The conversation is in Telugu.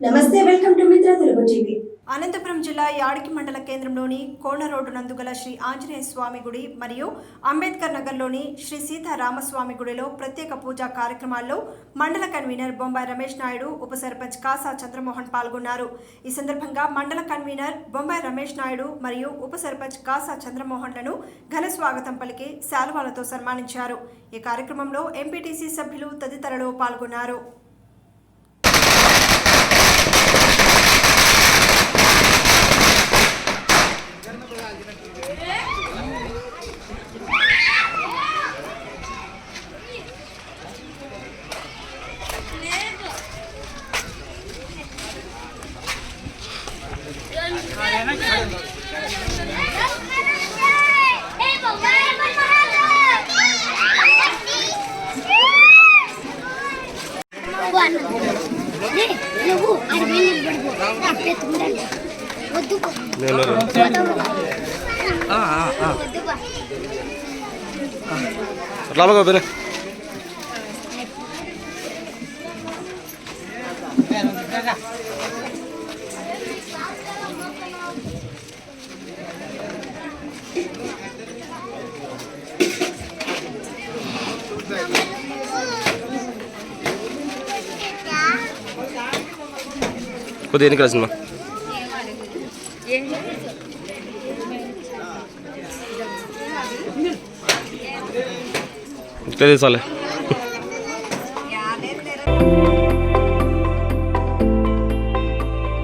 నమస్తే, వెల్కమ్ టు మిత్ర తెలుగు టీవీ. అనంతపురం జిల్లా యాడికి మండల కేంద్రంలోని కోన రోడ్డు నందుగల శ్రీ ఆంజనేయ స్వామి గుడి మరియు అంబేద్కర్ నగర్లోని శ్రీ సీతారామస్వామి గుడిలో ప్రత్యేక పూజా కార్యక్రమాల్లో మండల కన్వీనర్ బొంబాయి రమేష్ నాయుడు, ఉప సర్పంచ్ కాసా చంద్రమోహన్ పాల్గొన్నారు. ఈ సందర్భంగా మండల కన్వీనర్ బొంబాయి రమేష్ నాయుడు మరియు ఉప సర్పంచ్ కాసా చంద్రమోహన్లను ఘన స్వాగతం పలికి శాలువాలతో సన్మానించారు. ఈ కార్యక్రమంలో ఎంపీటీసీ సభ్యులు తదితరులు పాల్గొన్నారు. రామగా బేరే కొద్దిగా ఎన్నికల సినిమా తెలియదు సాలే.